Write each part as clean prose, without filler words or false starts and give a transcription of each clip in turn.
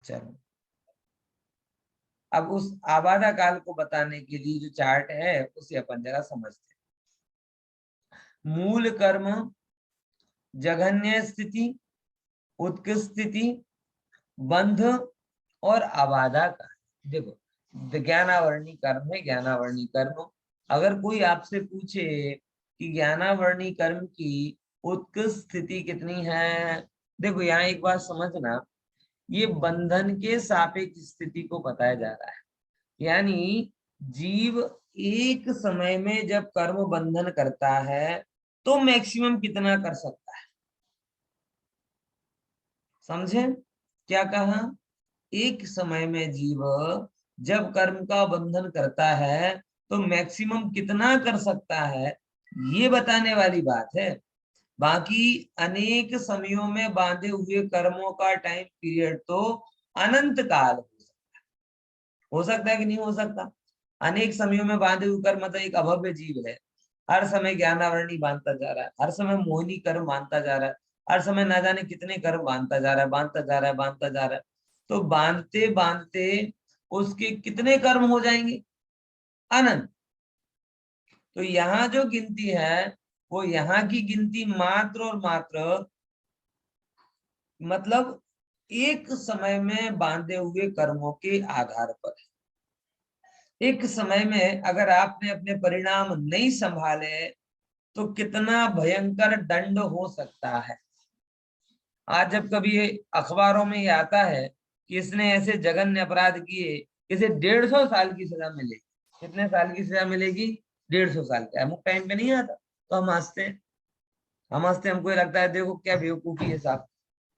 चलो, अब उस आबादा काल को बताने के लिए जो चार्ट है उसे अपन जरा समझते हैं। मूल कर्म, जघन्य स्थिति, उत्कृष्ट स्थिति, बंध और आबादा का। देखो, ज्ञानावर्णी कर्म है, ज्ञानावर्णी कर्म। अगर कोई आपसे पूछे कि ज्ञानावर्णी कर्म की उत्कृष्ट स्थिति कितनी है, देखो यहाँ एक बात समझना, ये बंधन के सापेक्ष स्थिति को बताया जा रहा है। यानी जीव एक समय में जब कर्म बंधन करता है तो मैक्सिमम कितना कर सकता है, समझे क्या कहा? एक समय में जीव जब कर्म का बंधन करता है तो मैक्सिमम कितना कर सकता है, ये बताने वाली बात है। बाकी अनेक समयों में बांधे हुए कर्मों का टाइम पीरियड तो अनंत काल हो सकता है कि नहीं हो सकता? अनेक समयों में बांधे हुए कर्म मतलब एक अभव्य जीव है, हर समय ज्ञानावरणी बांधता जा रहा है, हर समय मोहिनी कर्म बांधता जा रहा है, हर समय ना जाने कितने कर्म बांधता जा रहा है, बांधता जा रहा है, बांधता जा रहा है। तो बांधते बांधते उसके कितने कर्म हो जाएंगे? अनंत। तो यहाँ जो गिनती है वो यहाँ की गिनती मात्र और मात्र मतलब एक समय में बांधे हुए कर्मों के आधार पर है। एक समय में अगर आपने अपने परिणाम नहीं संभाले तो कितना भयंकर दंड हो सकता है। आज जब कभी अखबारों में ये आता है कि इसने ऐसे जघन्य अपराध किए, इसे 150 साल की सजा मिलेगी। कितने साल की सजा मिलेगी? 150 साल की। अमुक टाइम पे नहीं आता तो हम हंसते हैं, हमको ये लगता है देखो क्या बेवकूफी है साहब,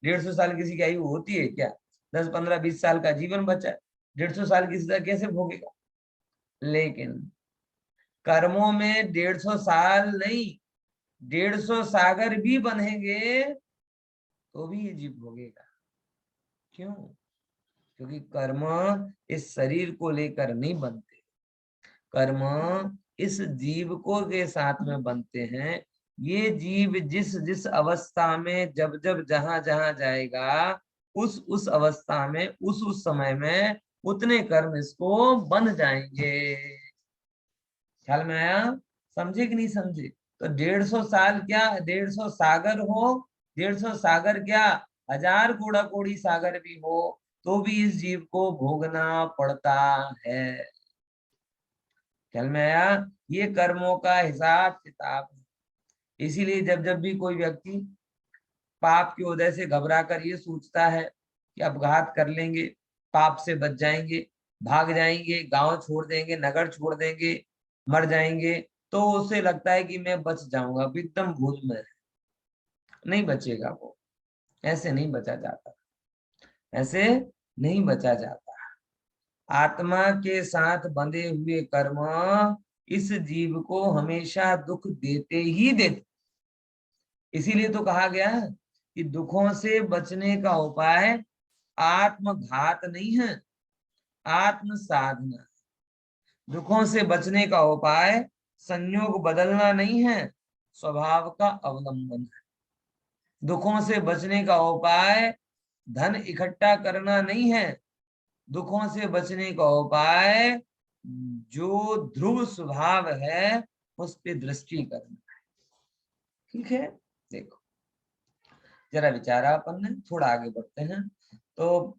150 साल किसी की आयु होती है क्या? 10, 15, 20 साल का जीवन बचा है, 150 साल की सजा कैसे भोगेगा? लेकिन कर्मों में 150 साल नहीं, 150 सागर भी बनेंगे तो भी ये जीव भोगेगा। क्यों? क्योंकि कर्म इस शरीर को लेकर नहीं बनते, कर्म इस जीव को के साथ में बनते हैं। ये जीव जिस जिस अवस्था में जब जब जहां जहां जाएगा उस अवस्था में उस समय में उतने कर्म इसको बन जाएंगे। ख्याल में आया? समझे कि नहीं समझे? तो 150 साल क्या, 150 सागर हो, 150 सागर क्या, 1000 कूड़ा कोड़ी सागर भी हो तो भी इस जीव को भोगना पड़ता है। ख्याल में आया? ये कर्मों का हिसाब किताब है। इसीलिए जब जब भी कोई व्यक्ति पाप की वजह से घबरा कर ये सोचता है कि अपघात कर लेंगे, पाप से बच जाएंगे, भाग जाएंगे, गांव छोड़ देंगे, नगर छोड़ देंगे, मर जाएंगे, तो उसे लगता है कि मैं बच जाऊंगा, अब एकदम भूल में है। नहीं बचेगा वो, ऐसे नहीं बचा जाता, ऐसे नहीं बचा जाता। आत्मा के साथ बंधे हुए कर्म इस जीव को हमेशा दुख देते ही देते। इसीलिए तो कहा गया है कि दुखों से बचने का उपाय आत्मघात नहीं है, आत्म साधना। दुखों से बचने का उपाय संयोग बदलना नहीं है, स्वभाव का अवलंबन है। दुखों से बचने का उपाय धन इकट्ठा करना नहीं है, दुखों से बचने का उपाय जो ध्रुव स्वभाव है उस पे दृष्टि करना है। ठीक है, देखो जरा विचारा अपन ने, थोड़ा आगे बढ़ते हैं तो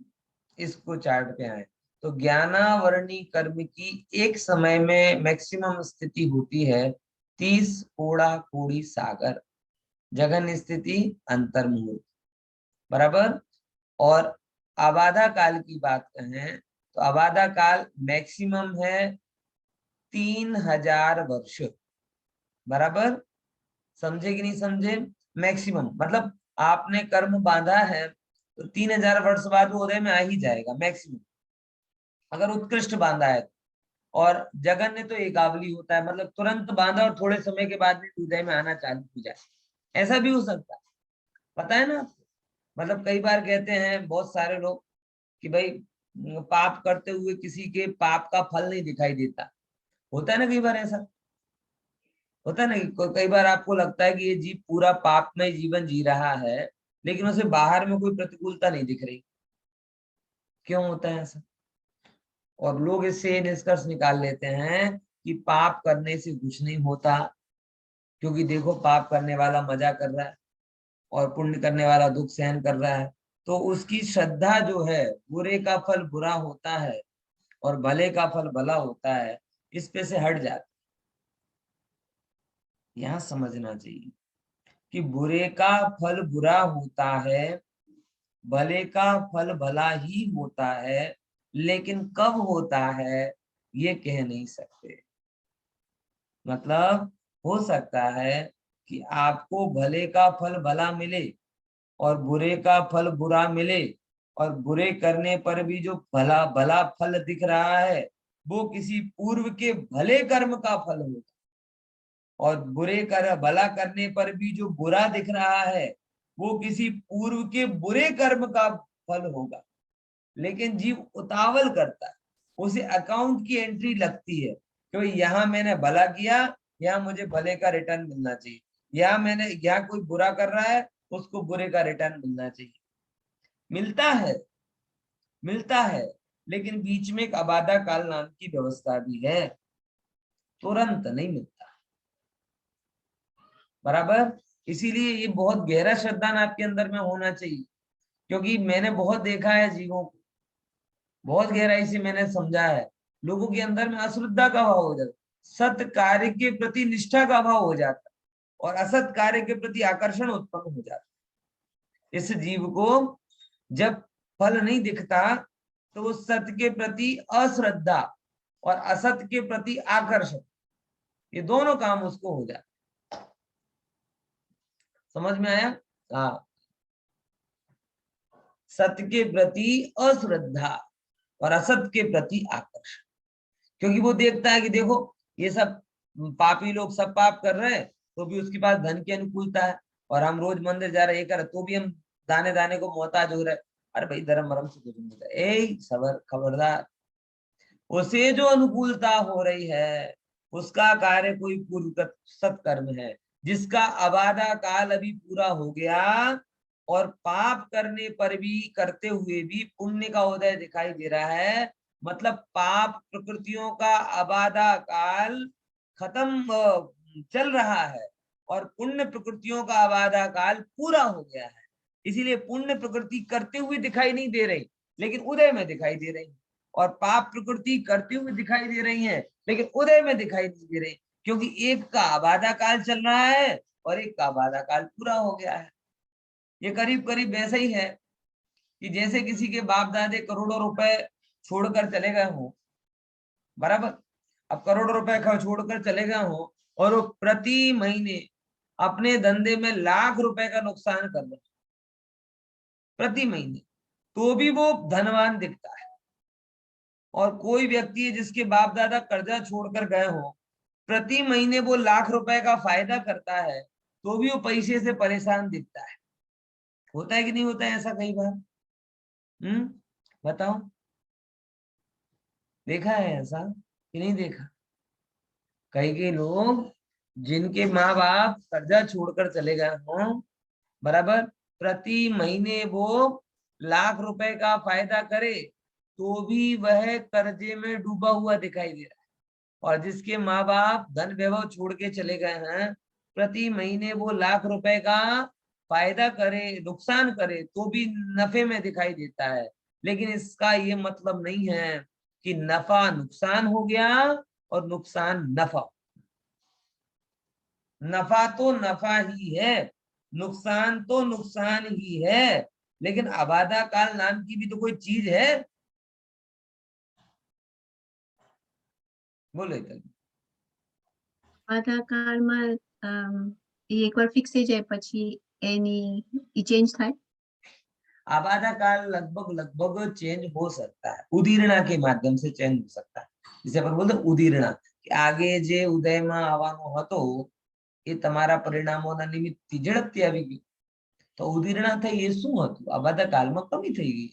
इसको चार्ट पे आए। तो ज्ञानावरणी कर्म की एक समय में मैक्सिमम स्थिति होती है 30 कोड़ा कोड़ी सागर, जघन स्थिति अंतर्मुहूर्त, बराबर। और आबादा काल की बात कहें तो आबादा काल मैक्सिमम है 3000 वर्ष, बराबर। समझे कि नहीं समझे? मैक्सिमम मतलब आपने कर्म बांधा है तो 3000 वर्ष बाद वो उदय में आ ही जाएगा मैक्सिमम, अगर उत्कृष्ट बांधा है। और जगन्य तो एकावली होता है, मतलब तुरंत बांधा और थोड़े समय के बाद में उदय में आना चालू हो जाए, ऐसा भी हो सकता है। पता है ना आपको? मतलब कई बार कहते हैं बहुत सारे लोग कि भाई पाप करते हुए किसी के पाप का फल नहीं दिखाई देता। होता है ना कई बार ऐसा, होता है ना कि कई बार आपको लगता है कि ये जीव पूरा पापमय जीवन जी रहा है लेकिन उसे बाहर में कोई प्रतिकूलता नहीं दिख रही। क्यों होता है ऐसा? और लोग इससे निष्कर्ष निकाल लेते हैं कि पाप करने से कुछ नहीं होता, क्योंकि देखो पाप करने वाला मजा कर रहा है और पुण्य करने वाला दुख सहन कर रहा है, तो उसकी श्रद्धा जो है बुरे का फल बुरा होता है और भले का फल भला होता है, इस पे से हट जाती। यहां समझना चाहिए कि बुरे का फल बुरा होता है, भले का फल भला ही होता है, लेकिन कब होता है ये कह नहीं सकते। मतलब हो सकता है कि आपको भले का फल भला मिले और बुरे का फल बुरा मिले, और बुरे करने पर भी जो भला भला फल दिख रहा है वो किसी पूर्व के भले कर्म का फल होगा, और बुरे कर भला करने पर भी जो बुरा दिख रहा है वो किसी पूर्व के बुरे कर्म का फल होगा। लेकिन जीव उतावल करता है, उसे अकाउंट की एंट्री लगती है कि भाई यहाँ मैंने भला किया, यहाँ मुझे भले का रिटर्न मिलना चाहिए, यहाँ कोई बुरा कर रहा है उसको बुरे का रिटर्न मिलना चाहिए। मिलता है, मिलता है, लेकिन बीच में एक अबाधा काल नाम की व्यवस्था भी है, तुरंत नहीं मिलता। बराबर। इसीलिए ये बहुत गहरा श्रद्धान आपके अंदर में होना चाहिए, क्योंकि मैंने बहुत देखा है जीवों को, बहुत गहराई से मैंने समझा है, लोगों के अंदर में अश्रद्धा का भाव हो जाता है, सत कार्य के प्रति निष्ठा का भाव हो जाता है, और असत कार्य के प्रति आकर्षण उत्पन्न हो जाता है। इस जीव को जब फल नहीं दिखता तो वो सत्य के प्रति अश्रद्धा और असत के प्रति आकर्षण, ये दोनों काम उसको हो जाते। समझ में आया? हाँ, सत्य के प्रति अश्रद्धा और असत के प्रति आकर्षण, क्योंकि वो देखता है कि देखो ये सब पापी लोग सब पाप कर रहे हैं तो भी उसके पास धन की अनुकूलता है, और हम रोज मंदिर जा रहे कर तो भी हम दाने दाने को मोहताज हो रहे। अरे भाई धर्म मरम से कुछ नहीं होता, ए सबर खबरदार, उसे जो अनुकूलता हो रही है उसका कार्य कोई पूर्व सत्कर्म है, जिसका अबाधा काल अभी पूरा हो गया, और पाप करने पर भी करते हुए भी पुण्य का उदय दिखाई दे रहा है। मतलब पाप प्रकृतियों का अबाधा काल खत्म चल रहा है, और पुण्य प्रकृतियों का अबाधा काल पूरा हो गया है। इसीलिए पुण्य प्रकृति करते हुए दिखाई नहीं दे रही, लेकिन उदय में दिखाई दे रही, और पाप प्रकृति करते हुए दिखाई दे रही है लेकिन उदय में दिखाई नहीं दे रही, क्योंकि एक का अबाधा काल चल रहा है और एक का अबाधा काल पूरा हो गया है। ये करीब करीब वैसा ही है कि जैसे किसी के बाप दादे करोड़ों रुपए छोड़कर चले गए हो, बराबर। अब करोड़ों रुपए छोड़कर चले गए हो और वो प्रति महीने अपने धंधे में लाख रुपए का नुकसान कर रहे प्रति महीने, तो भी वो धनवान दिखता है। और कोई व्यक्ति है जिसके बाप दादा कर्जा छोड़कर गए हो, प्रति महीने वो लाख रुपए का फायदा करता है, तो भी वो पैसे से परेशान दिखता है। होता है कि नहीं होता है ऐसा कई बार? बताओ, देखा है ऐसा कि नहीं देखा? कई लोग जिनके माँ बाप कर्जा छोड़कर चले गए हों, बराबर, प्रति महीने वो लाख रुपए का फायदा करे तो भी वह कर्जे में डूबा हुआ दिखाई दे रहा है। और जिसके माँ बाप धन वैभव छोड़ के चले गए हैं, प्रति महीने वो लाख रुपए का फायदा करे नुकसान करे तो भी नफे में दिखाई देता है। लेकिन इसका ये मतलब नहीं है कि नफा नुकसान हो गया और नुकसान नफा। नफा तो नफा ही है, नुकसान तो नुकसान ही है, लेकिन अबाधा काल नाम की भी तो कोई चीज है। बोले कल આધાર કાર્ડમાં એકવાર ફિક્સ થઈ જાય પછી એની ચેન્જ થાય? आबादा काल लगभग लगभग चेंज हो सकता है, उदीर्णा के माध्यम से चेंज हो सकता है। जिसे अपन बोलते उदीर्णा, कि आगे जे उदय में आवવાનો હતો એ તમારા પરિણામોના નિમિત્તે ઝડપથી આવી ગયું, તો ઉદીર્ણા થઈ એ શું હતું? આબાદા કાલમાં કમી થઈ ગઈ,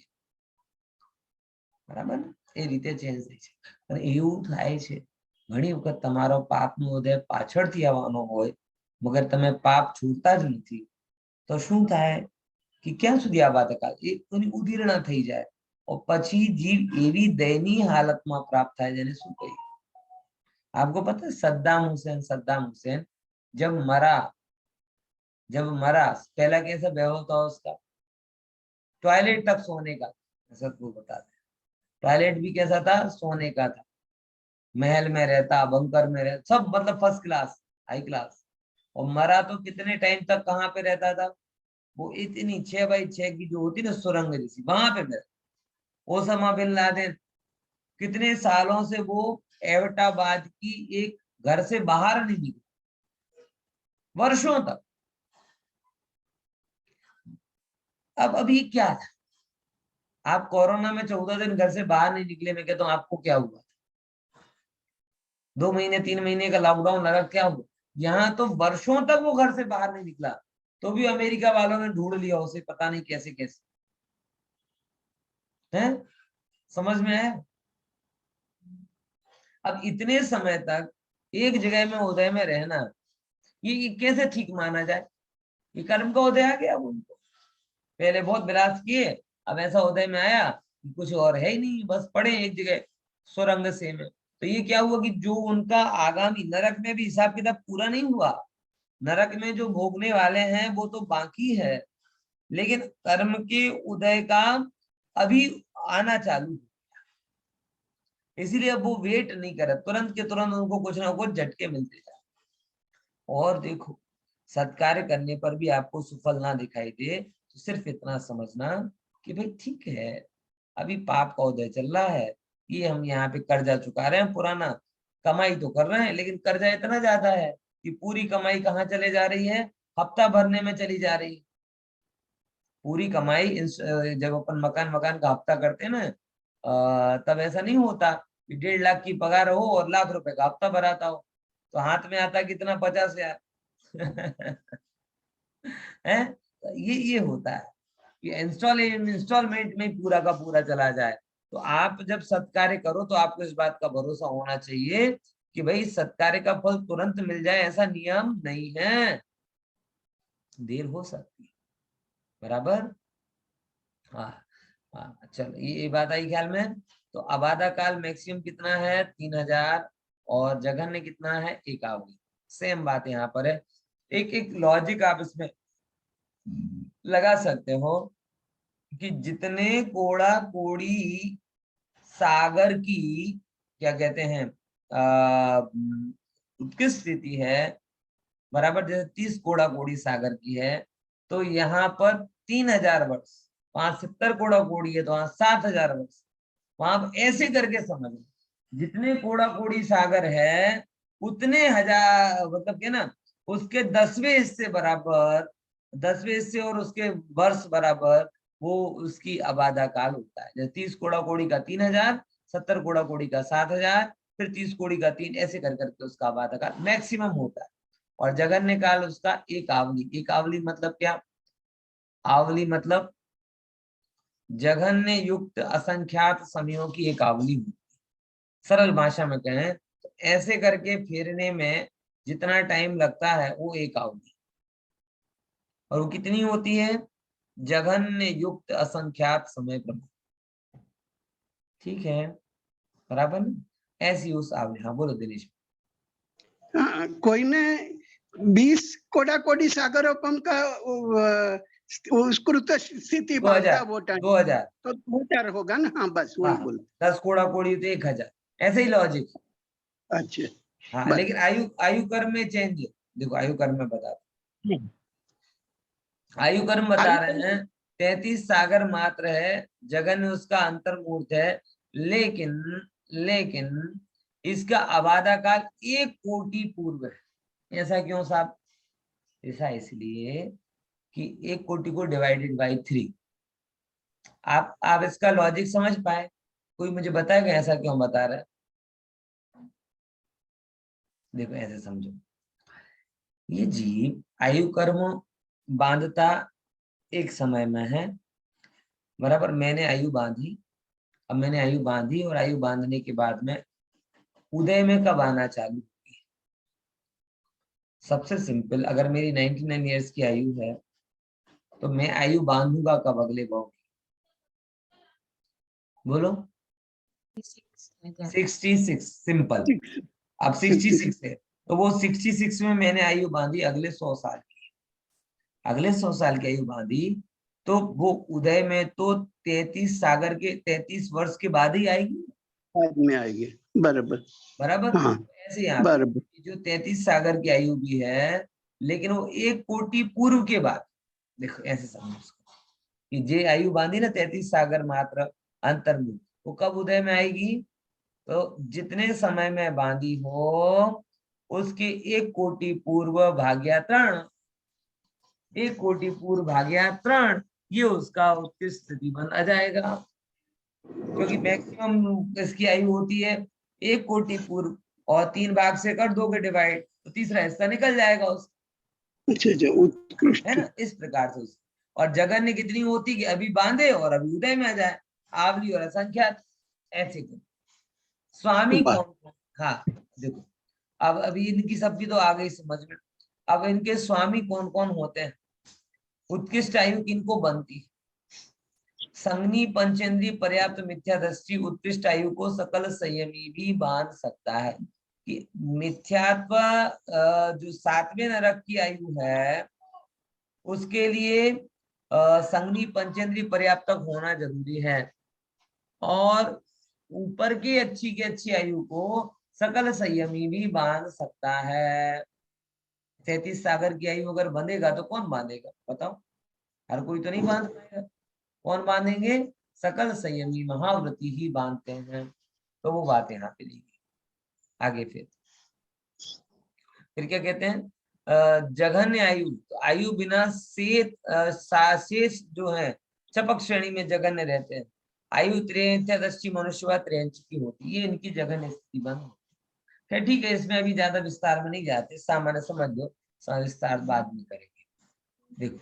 બરાબર ને? એ રીતે ચેન્જ થઈ છે। અને એવું થાય છે ઘણી વખત તમારો પાપનો ઉદય પાછળથી આવવાનો હોય, મગર તમે પાપ છૂટતા જ નથી, તો શું થાય कि क्या सुधी आबाद काल एक उदीर्णा थी जाए और પછી જીવ એવી દયનીય હાલતમાં પ્રાપ્ત થાય જેને શું કહીએ? आपको पता है सद्दाम हुसैन जब मरा पहला कैसा व्यवहार था उसका? टॉयलेट तक सोने का, सबको बता दें। टॉयलेट भी कैसा था? सोने का था। महल में रहता, बंकर में रहता, सब मतलब फर्स्ट क्लास, हाई क्लास। और मरा तो कितने टाइम तक कहाँ पे रहता था? वो इतनी 6x6 की जो होती ना सुरंग जैसी, वहां पे रहता। ओसामा बिन लादेन कितने सालों से वो एबटाबाद की एक घर से बाहर नहीं निकला, वर्षों तक। अब अभी क्या था? आप कोरोना में 14 दिन घर से बाहर नहीं निकले, मैं कहता हूँ आपको क्या हुआ? 2 महीने 3 महीने का लॉकडाउन लगा, क्या हुआ? यहाँ तो वर्षों तक वो घर से बाहर नहीं निकला, तो भी अमेरिका वालों ने ढूंढ लिया उसे, पता नहीं कैसे कैसे। है समझ में आया? अब इतने समय तक एक जगह में उदय में रहना, ये कैसे ठीक माना जाए? ये कर्म का उदय आ गया उनको। पहले बहुत विलास किए, अब ऐसा उदय में आया कि कुछ और है ही नहीं, बस पड़े एक जगह सुरंग से में। तो ये क्या हुआ कि जो उनका आगामी नरक में भी हिसाब किताब पूरा नहीं हुआ, नरक में जो भोगने वाले हैं वो तो बाकी है, लेकिन कर्म के उदय का अभी आना चालू। इसीलिए अब वो वेट नहीं करे, तुरंत के तुरंत उनको कुछ ना कुछ झटके मिलते जाए। और देखो, सत्कार्य करने पर भी आपको सुफल ना दिखाई दे तो सिर्फ इतना समझना कि भाई ठीक है, अभी पाप का उदय चल रहा है, ये हम यहाँ पे कर्जा चुका रहे हैं पुराना, कमाई तो कर रहे हैं, लेकिन कर्जा इतना ज्यादा है कि पूरी कमाई कहाँ चले जा रही है? हफ्ता भरने में चली जा रही है। पूरी कमाई जब अपन मकान का हफ्ता करते हैं ना, तब ऐसा नहीं होता कि 1.5 लाख की पगार हो और लाख रुपए का हफ्ता भराता हो, तो हाथ में आता कितना? 50,000। है तो ये होता है कि इंस्टॉलमेंट में पूरा का पूरा चला जाए। तो आप जब सत्कार्य करो तो आपको इस बात का भरोसा होना चाहिए कि भाई सत्कार्य का फल तुरंत मिल जाए, ऐसा नियम नहीं है, देर हो सकती है। बराबर? हाँ हाँ, चलो ये बात आई ख्याल में। तो आबादा काल मैक्सिमम कितना है? 3000, और जघन्य कितना है? 51। सेम बात यहाँ पर है। एक एक लॉजिक आप इसमें लगा सकते हो कि जितने कोड़ा कोड़ी सागर की क्या कहते हैं उत्कृष्ट स्थिति है, बराबर जैसे 30 कोड़ा कोड़ी सागर की है, तो यहाँ पर 3000 वर्ष, 570 कोड़ा कोड़ी है तो वहां 7000 वर्ष। वहां आप ऐसे करके समझ, जितने कोड़ा कोड़ी सागर है उतने हजार, मतलब के ना उसके 10वें हिस्से बराबर, 10वें हिस्से और उसके वर्ष बराबर वो उसकी आबादा काल होता है। जैसे 30 कोड़ा कोड़ी का 3000, 70 कोड़ा कोड़ी का 7000, फिर 30 कोड़ी का 3, ऐसे कर करके उसका आबादा काल मैक्सिमम होता है। और जघन्य काल उसका एक आवली। एक आवली मतलब क्या? आवली मतलब जघन्य युक्त असंख्यात समयों की एक आवली हुई। सरल भाषा में कहें तो ऐसे करके फेरने में जितना टाइम लगता है वो एक आवली। और वो कितनी होती है? जघन्य युक्त असंख्यात समय प्रमाण। ठीक है, बराबर ना? ऐसी उस आवली। हाँ बोलो दिनेश। કોઈને 20 કોડાકોડી સાગરોપમ का उसकृत स्थिति बनता 2000, वो टाइम 2000। तो 2000 होगा ना? हाँ बस वही बोल। 10 कोड़ा कोड़ी तो 1000, ऐसे ही लॉजिक। अच्छा हाँ लेकिन आयु कर्म में चेंज है। देखो आयु कर्म में बता, आयु कर्म बता रहे हैं 33 सागर मात्र है, जगन उसका अंतर्मूर्त है, लेकिन लेकिन इसका आबादा काल 1 कोटि पूर्व है। ऐसा क्यों साहब? ऐसा इसलिए कि 1 कोटि को डिवाइडेड बाई 3। आप इसका लॉजिक समझ पाए? कोई मुझे बताएगा ऐसा क्यों बता रहा है? देखो ऐसे समझो, ये जीव आयु कर्म बांधता एक समय में है, बराबर। मैंने आयु बांधी, अब मैंने आयु बांधी और आयु बांधने के बाद में उदय में कब आना चालू? सबसे सिंपल, अगर मेरी 99 ईयर्स की आयु है तो मैं आयु बांधूंगा कब? अगले भाव की। बोलो 66 सिंपल। अब 66 है तो वो 66 में मैंने आयु बांधी अगले 100 साल की, अगले 100 साल की आयु बांधी, तो वो उदय में तो 33 सागर के 33 वर्ष के बाद ही आएगी, बाद में आएगी, बराबर। बराबर। हाँ ऐसे यहाँ पे बराबर। जो 33 सागर की आयु भी है, लेकिन वो 1 कोटि पूर्व के बाद, देखो ऐसे समझो उसको कि जे आयु बांधी ना 33 सागर मात्र अंतर में, वो कब उदय में आएगी, तो जितने समय में बांधी हो उसके 1 कोटि पूर्व भाग्या 3, 1 कोटि पूर्व भाग्या 3, ये उसका उत्कृष्ट स्थिति बन आ जाएगा। क्योंकि मैक्सिमम इसकी आयु होती है 1 कोटि पूर्व, और 3 भाग से कर दोगे डिवाइड तो तीसरा हिस्सा निकल जाएगा उसका, अच्छा अच्छा, उत्कृष्ट। है ना, इस प्रकार से उसकी। और जगन्य कितनी होती कि अभी बांधे और अभी उदय में आ जाए, आवली और असंख्यात, ऐसे कर। स्वामी वाह। कौन कौन, हाँ देखो, अब अभी इनकी सबकी तो आ गई समझ में। अब इनके स्वामी कौन कौन होते हैं, उत्कृष्ट आयु किनको बनती है, संगनी पंचेंद्रीय पर्याप्त मिथ्या दृष्टि उत्कृष्ट आयु को सकल संयमी भी बांध सकता है। कि मिथ्यात्व जो 7वें नरक की आयु है उसके लिए संगनी पंचेंद्रीय पर्याप्त तक होना जरूरी है, और ऊपर की अच्छी आयु को सकल संयमी भी बांध सकता है। 33 सागर की आयु अगर बंधेगा तो कौन बांधेगा बताओ, हर कोई तो नहीं बांध पाएगा, कौन बांधेंगे, सकल संयमी महाव्रती ही बांधते हैं। तो वो बात यहाँ पे ली गई। आगे फिर क्या कहते हैं, जघन्य आयु, तो आयु बिना शेष जो है चपक श्रेणी में जघन्य रहते हैं। आयु 63 मनुष्य व 63 की होती है, ये इनकी जघन्य स्थिति बन। खैर ठीक है, इसमें अभी ज्यादा विस्तार में नहीं जाते, सामान्य समझ लो, विस्तार बाद में करेंगे। देखो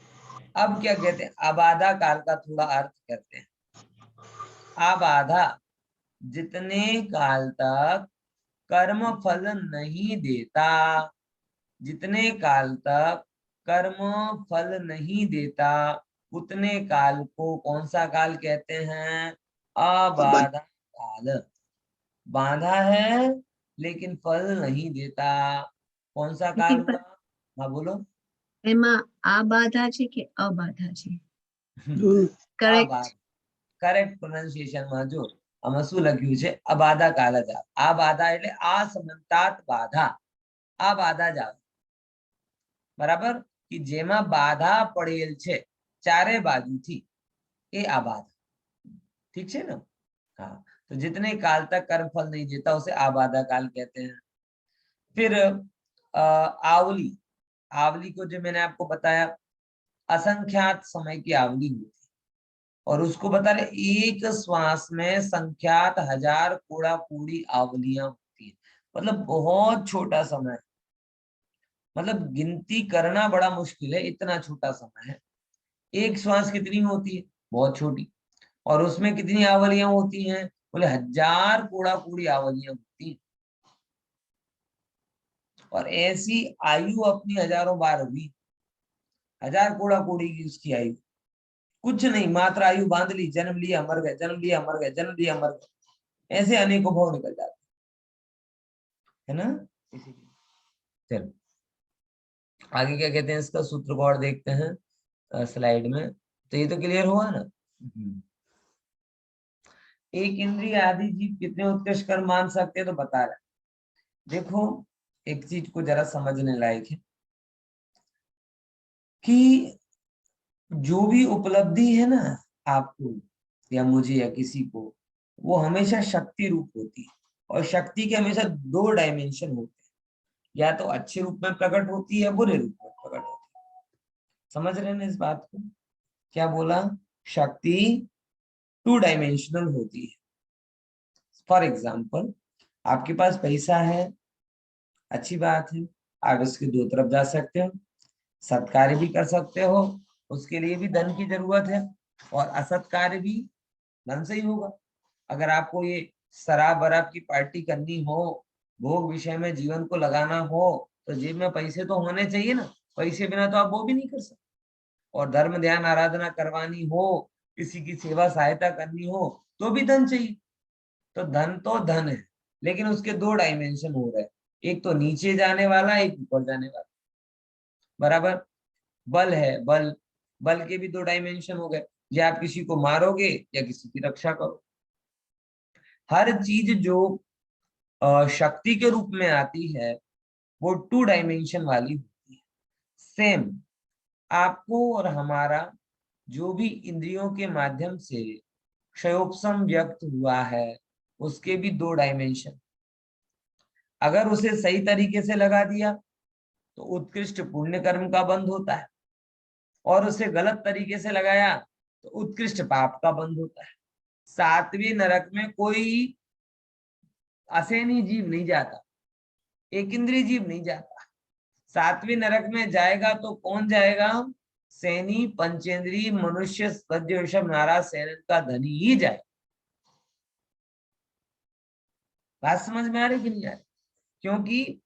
अब क्या कहते हैं, आबाधा काल का थोड़ा अर्थ करते हैं। आबाधा, जितने काल तक कर्म फल नहीं देता, जितने काल तक कर्म फल नहीं देता उतने काल को कौन सा काल कहते हैं, अबाधा काल। बांधा है लेकिन फल नहीं देता, कौन सा काल लेकिन हुआ, हाँ बोलो। એમાં આ બાધા છે કે અબાધા છે? दोनों। કરેક્ટ. કરેક્ટ પ્રોનાઉન્સિએશન માં જો આમાં શું લખ્યું છે, અબાધા કાલજાત, આ બાધા એટલે અસમંતાત બાધા, આ બાધા જાવ, બરાબર, કે જેમાં બાધા પડેલ છે ચારે બાજુથી, એ આ બાધા, ठीक है ना। हाँ, तो जितने काल तक कर्म फल नहीं देता उसे आबाधा काल कहते हैं। फिर आवली, आवली को जो मैंने आपको बताया असंख्यात समय की आवली होती है, और उसको बता रहे एक श्वास में संख्यात 1000 कूड़ा कूड़ी आवलियां होती है, मतलब बहुत छोटा समय, मतलब गिनती करना बड़ा मुश्किल है, इतना छोटा समय है। एक श्वास कितनी होती है, बहुत छोटी, और उसमें कितनी आवलियां होती हैं, बोले 1000 कूड़ा कूड़ी आवलियां होती हैं। और ऐसी आयु अपनी हजारों बार हुई, 1000 कूड़ा कूड़ी की उसकी आयु, कुछ नहीं, मात्र आयु बांध ली, जन्म लिया मर गए, जन्म लिया मर गए, जन्म लिया मर गए, ऐसे अनेकों भाव निकल जाते है ना। इसीलिए चलो आगे क्या कहते हैं, इसका सूत्र को और देखते हैं स्लाइड में। तो ये तो क्लियर हुआ ना। एक इंद्रिय आदि जीव कितने उत्कृष्ट कर्म मान सकते हैं, तो बता रहे, देखो एक चीज को जरा समझने लायक है कि जो भी उपलब्धि है ना आपको या मुझे या किसी को, वो हमेशा शक्ति रूप होती है, और शक्ति के हमेशा 2 डायमेंशन होते हैं, या तो अच्छे रूप में प्रकट होती है या बुरे रूप में प्रकट होती है। समझ रहे हैं ना इस बात को, क्या बोला, शक्ति 2 डायमेंशनल होती है। फॉर एग्जाम्पल आपके पास पैसा है, अच्छी बात है, आप इसके 2 तरफ जा सकते हो, सत्कार्य भी कर सकते हो, उसके लिए भी धन की जरूरत है, और असत्कार्य भी धन से ही होगा। अगर आपको ये शराब वराब की पार्टी करनी हो, भोग विषय में जीवन को लगाना हो, तो जेब में पैसे तो होने चाहिए ना, पैसे बिना तो आप वो भी नहीं कर सकते। और धर्म ध्यान आराधना करवानी हो, किसी की सेवा सहायता करनी हो, तो भी धन चाहिए। तो धन है, लेकिन उसके दो डायमेंशन हो रहे हैं, एक तो नीचे जाने वाला, एक ऊपर जाने वाला। बराबर। बल है, बल, बल के भी दो डायमेंशन हो गए, या आप किसी को मारोगे या किसी की रक्षा करो। हर चीज जो शक्ति के रूप में आती है वो 2 डायमेंशन वाली होती है। सेम आपको और हमारा जो भी इंद्रियों के माध्यम से क्षयोपशम व्यक्त हुआ है, उसके भी 2 डायमेंशन। अगर उसे सही तरीके से लगा दिया तो उत्कृष्ट पुण्य कर्म का बंध होता है, और उसे गलत तरीके से लगाया तो उत्कृष्ट पाप का बंध होता है। 7वें नरक में कोई असैनी जीव नहीं जाता, एक इंद्रिय जीव नहीं जाता। 7वें नरक में जाएगा तो कौन जाएगा? सैनी, पंचेंद्रीय, मनुष्य, सज्ज, ऋषभ, नाराज, सैनन का धनी ही जाए। बात समझ में आ रही कि नहीं आ रही? क्योंकि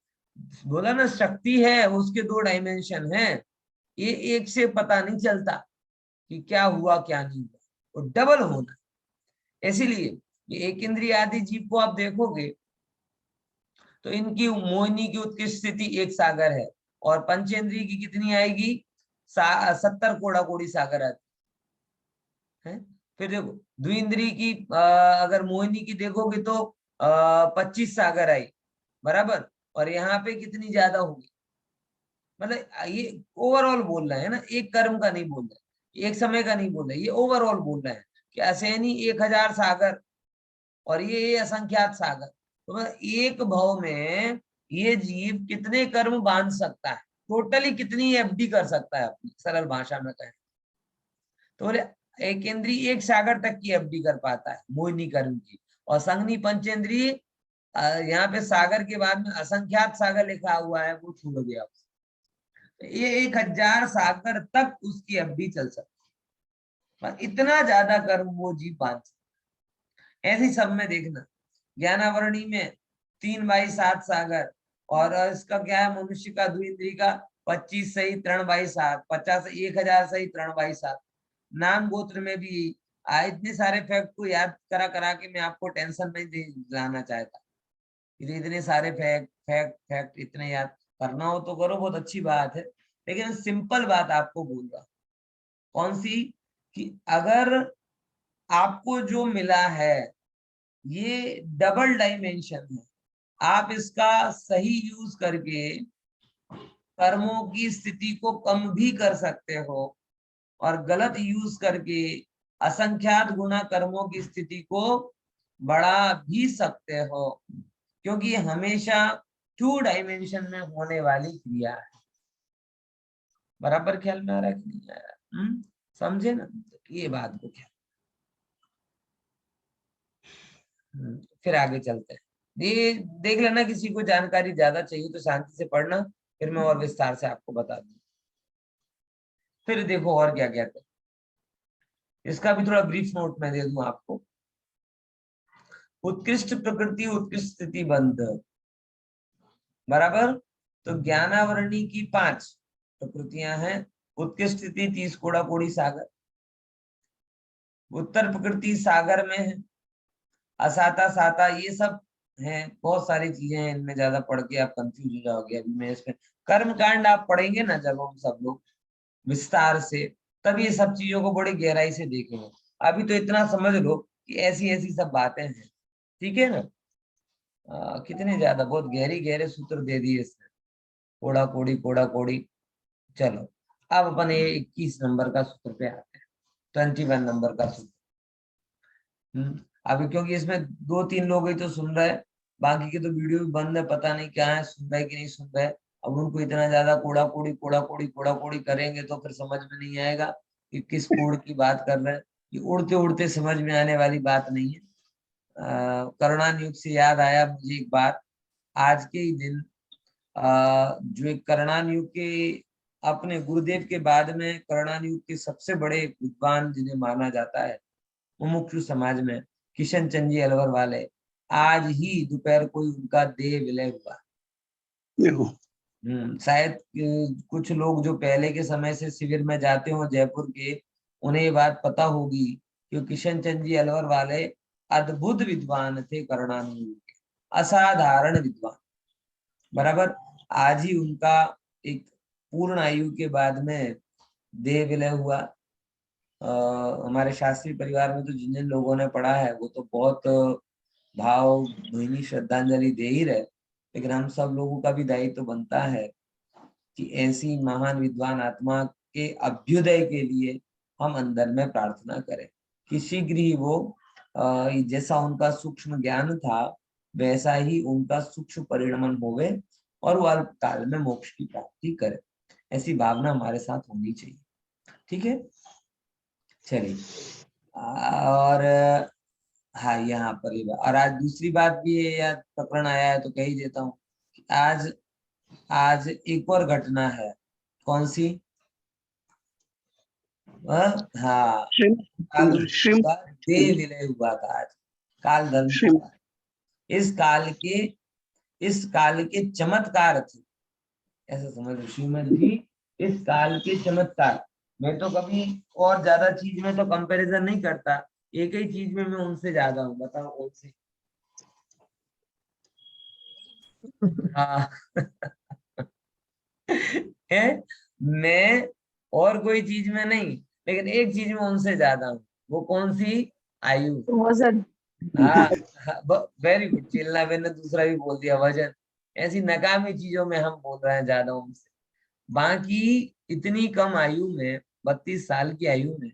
बोला ना, शक्ति है, उसके 2 डायमेंशन हैं। ये एक से पता नहीं चलता कि क्या हुआ क्या नहीं हुआ, वो डबल होना। इसीलिए ये एक इंद्रिय आदि जीव को आप देखोगे तो इनकी मोहिनी की उत्कृष्ट स्थिति 1 सागर है, और पंचेंद्रिय की कितनी आएगी? 70 कोड़ा कोड़ी सागर आती है। फिर देखो द्विंद्रिय की अगर मोहिनी की देखोगे तो 25 सागर आई, बराबर। और यहाँ पे कितनी ज्यादा होगी? मतलब ये ओवरऑल बोल रहे हैं ना, एक कर्म का नहीं बोल रहे, एक समय का नहीं बोल रहे, ये ओवरऑल बोल रहे हैं कि असैनी 1000 सागर और ये असंख्यात सागर। तो एक भव में ये जीव कितने कर्म बांध सकता है, टोटली कितनी एफडी कर सकता है, अपनी सरल भाषा में कहें तो बोले एक इंद्रिय 1 सागर तक की एफडी कर पाता है मोहिनी कर्म की, और संगनी पंचेंद्रिय यहाँ पे सागर के बाद में असंख्यात सागर लिखा हुआ है, वो छूट गया। ये 1000 सागर तक उसकी एफडी चल सकती है, इतना ज्यादा कर्म वो जीव बांध सकता है। ऐसे सब में देखना, ज्ञानावरणी में 3/7 सागर, और इसका क्या है, मनुष्य का द्विंद्रिय का 25 सही 3/7, 50 1000 सही 3/7। नाम गोत्र में भी इतने सारे फैक्ट को याद करा करा के मैं आपको टेंशन नहीं दिलाना चाहता। इतने सारे फैक्ट फैक्ट फैक्ट इतने याद करना हो तो करो, बहुत अच्छी बात है, लेकिन सिंपल बात आपको बोल रहा। कौन सी? कि अगर आपको जो मिला है ये डबल डायमेंशन है, आप इसका सही यूज करके कर्मों की स्थिति को कम भी कर सकते हो, और गलत यूज करके असंख्यात गुना कर्मों की स्थिति को बढ़ा भी सकते हो, क्योंकि हमेशा 2 डायमेंशन में होने वाली क्रिया है। बराबर ख्याल में आ रहा है कि नहीं आ रहा? समझे ना? ये बात को ख्याल। फिर आगे चलते हैं। ये देख लेना, किसी को जानकारी ज्यादा चाहिए तो शांति से पढ़ना, फिर मैं और विस्तार से आपको बता दूं। फिर देखो और क्या कहते हैं, इसका भी थोड़ा ब्रीफ नोट मैं दे दूं आपको। उत्कृष्ट प्रकृति उत्कृष्ट स्थिति बंध, बराबर। तो ज्ञानावरणी की 5 प्रकृतियां हैं। उत्कृष्ट स्थिति 30 कोड़ा कोड़ी सागर, उत्तर प्रकृति सागर में है, असाता साता ये सब है, बहुत सारी चीजें हैं, इनमें ज्यादा पढ़ के आप कंफ्यूज हो जाओगे। अभी मैं इसमें कर्म कांड आप पढ़ेंगे ना जब हम सब लोग विस्तार से, तब ये सब चीजों को बड़ी गहराई से देखेंगे। अभी तो इतना समझ लो कि ऐसी ऐसी सब बातें हैं, ठीक है ना। कितने ज्यादा बहुत गहरी गहरे सूत्र दे दिए इसने, कोड़ा कोड़ी कोड़ा कोड़ी। चलो अब अपन 21 नंबर का सूत्र पे आते हैं, 21 नंबर का सूत्र। अभी क्योंकि इसमें 2-3 लोग ही तो सुन रहे हैं, बाकी के तो वीडियो भी बंद है, पता नहीं क्या है, सुन रहे कि नहीं सुन रहे। अब उनको इतना ज्यादा कोड़ा कोड़ी करेंगे तो फिर समझ में नहीं आएगा कि किस कोड़ की बात कर रहे हैं। ये उड़ते उड़ते समझ में आने वाली बात नहीं है। करुणान युग से याद आया मुझे एक बात। आज के ही दिन जो एक करुणान युग के अपने गुरुदेव के बाद में करुणान युग के सबसे बड़े विद्वान जिन्हें माना जाता है मुमुक्षु समाज में, किशन चंद जी अलवर वाले, आज ही दोपहर को उनका देह विलय हुआ। शायद कुछ लोग जो पहले के समय से शिविर में जाते हो जयपुर के, उन्हें ये बात पता होगी कि किशन चंद जी अलवर वाले अद्भुत विद्वान थे कर्णानुरूप के, असाधारण विद्वान। बराबर। आज ही उनका एक पूर्ण आयु के बाद में देह विलय हुआ। हमारे शास्त्रीय परिवार में तो जिन जिन लोगों ने पढ़ा है वो तो बहुत भाव भीनी श्रद्धांजलि दे ही रहे, लेकिन हम सब लोगों का भी दायित्व बनता है कि ऐसी महान विद्वान आत्मा के अभ्युदय के लिए हम अंदर में प्रार्थना करें कि शीघ्र ही वो जैसा उनका सूक्ष्म ज्ञान था वैसा ही उनका सूक्ष्म परिणमन होवे और वो अल्प काल में मोक्ष की प्राप्ति करे। ऐसी भावना हमारे साथ होनी चाहिए। ठीक है, चलिए। और हाँ, यहाँ पर ही और आज दूसरी बात भी है, याद प्रकरण आया है तो कह ही देता हूँ। आज आज एक और घटना है। कौन सी? हाँ, काल श्रीम का देह विलय हुआ था आज। काल धर्म श्रीम का इस काल के चमत्कार थे, ऐसा समझ लो श्रीमद जी। इस काल के चमत्कार, मैं तो कभी और ज्यादा चीज में तो कंपैरिजन नहीं करता, एक ही चीज में मैं उनसे ज्यादा हूँ। बताओ कौन सी? हाँ है, मैं और कोई चीज में नहीं, लेकिन एक चीज में उनसे ज्यादा हूँ। वो कौन सी? आयु। वजन। हाँ, वेरी गुड। चिल्ला मैंने दूसरा भी बोल दिया, वजन। ऐसी नकामी चीजों में हम बोल रहे हैं ज्यादा उनसे। बाकी इतनी कम आयु में, 32 साल की आयु में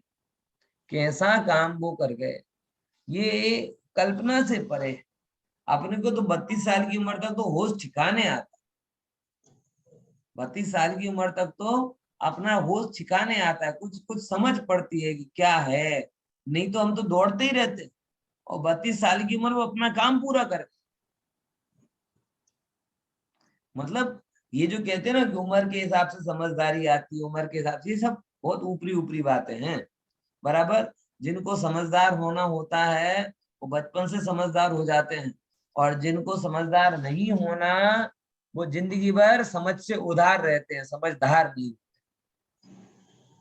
कैसा काम वो कर गए, ये कल्पना से परे है। अपने को तो 32 साल की उम्र तक तो होश ठिकाने आता, 32 साल की उम्र तक तो अपना होश ठिकाने आता है, कुछ कुछ समझ पड़ती है कि क्या है। नहीं तो हम तो दौड़ते ही रहते, और 32 साल की उम्र वो अपना काम पूरा करे। मतलब ये जो कहते हैं ना कि उम्र के हिसाब से समझदारी आती है, उम्र के हिसाब से, ये सब बहुत ऊपरी ऊपरी बातें हैं। बराबर। जिनको समझदार होना होता है वो बचपन से समझदार हो जाते हैं, और जिनको समझदार नहीं होना वो जिंदगी भर समझ से उधार रहते हैं, समझदार नहीं।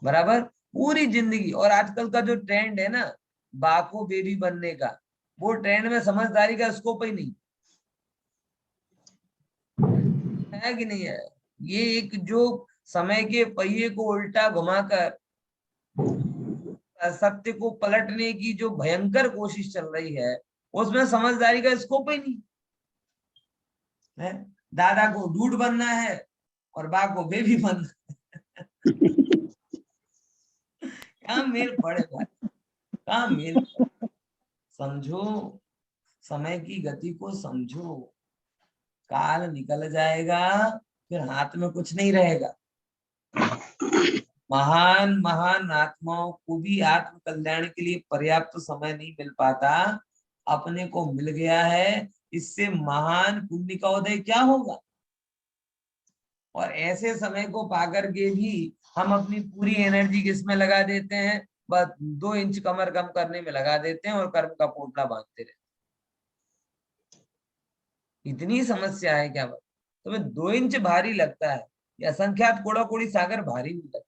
बराबर, पूरी जिंदगी। और आजकल का जो ट्रेंड है ना बाको बेबी बनने का, वो ट्रेंड में समझदारी का स्कोप ही नहीं है कि नहीं है। ये एक जो समय के पहिए को उल्टा घुमाकर सत्य को पलटने की जो भयंकर कोशिश चल रही है, उसमें समझदारी का स्कोप ही नहीं है। दादा को डूड बनना है और बा को बेबी बनना है। कहाँ मेल पड़े भाई, कहाँ मेल पड़े। समझो, समय की गति को समझो। काल निकल जाएगा, फिर हाथ में कुछ नहीं रहेगा। महान महान आत्माओं को भी आत्म कल्याण के लिए पर्याप्त समय नहीं मिल पाता, अपने को मिल गया है, इससे महान पुण्य का उदय क्या होगा। और ऐसे समय को पाकर के भी हम अपनी पूरी एनर्जी किसमें लगा देते हैं? बस 2 इंच कमर कम करने में लगा देते हैं और कर्म का पोटला बांधते रहते हैं। इतनी समस्या है क्या बात? तुम्हें 2 इंच भारी लगता है, ये असंख्यात कोड़ा कोड़ी सागर भारी नहीं लगता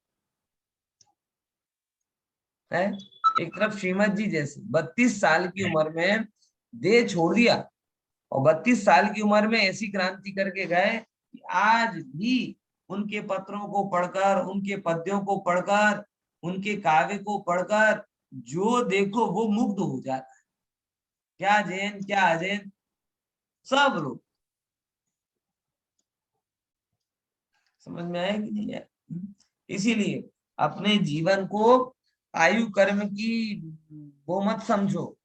है। एक तरफ श्रीमद जी जैसे 32 साल की उम्र में देह छोड़ दिया, और 32 साल की उम्र में ऐसी क्रांति करके गए कि आज भी उनके पत्रों को पढ़कर, उनके पद्यों को पढ़कर, उनके काव्य को पढ़कर जो देखो वो मुग्ध हो जाता है। क्या जैन क्या अजैन, सब लोग। समझ में आया कि नहीं है? इसीलिए अपने जीवन को आयु कर्म की वो मत समझो,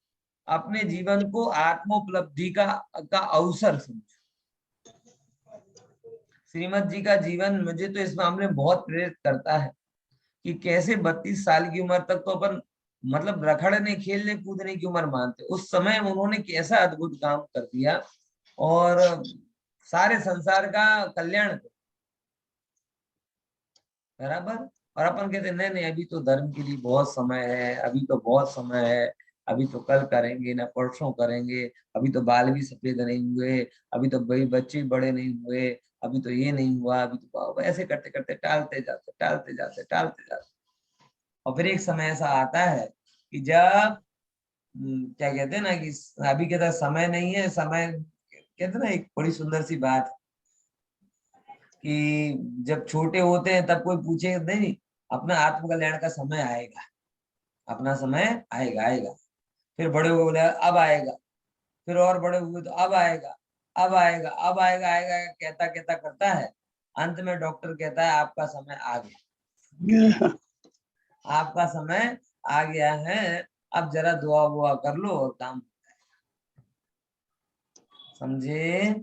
अपने जीवन को आत्मोपलब्धि का अवसर समझो। श्रीमद जी का जीवन मुझे तो इस मामले में बहुत प्रेरित करता है कि कैसे 32 साल की उम्र तक तो अपन मतलब रखड़ने खेलने कूदने की उम्र मानते, उस समय उन्होंने कैसा अद्भुत काम कर दिया और सारे संसार का कल्याण कर। बराबर। और अपन कहते नहीं नहीं अभी तो धर्म के लिए बहुत समय है, अभी तो बहुत समय है, अभी तो कल करेंगे ना परसों करेंगे, अभी तो बाल भी सफेद नहीं हुए, अभी तो भाई बच्चे बड़े नहीं हुए, अभी तो ये नहीं हुआ, अभी तो ऐसे करते करते टालते जाते टालते जाते टालते जाते। और फिर एक समय ऐसा आता है कि जब क्या कहते हैं ना कि अभी कहता समय नहीं है, समय कहते हैं ना, एक बड़ी सुंदर सी बात कि जब छोटे होते हैं तब कोई पूछे नहीं, अपना आत्मकल्याण का समय आएगा, अपना समय आएगा आएगा। फिर बड़े हुए बोले अब आएगा, फिर और बड़े हुए तो अब आएगा, अब आएगा, अब आएगा, आएगा, कहता कहता करता है, अंत में डॉक्टर कहता है आपका समय आ गया, आपका समय आ गया है, अब जरा दुआ वुआ कर लो और काम समझे।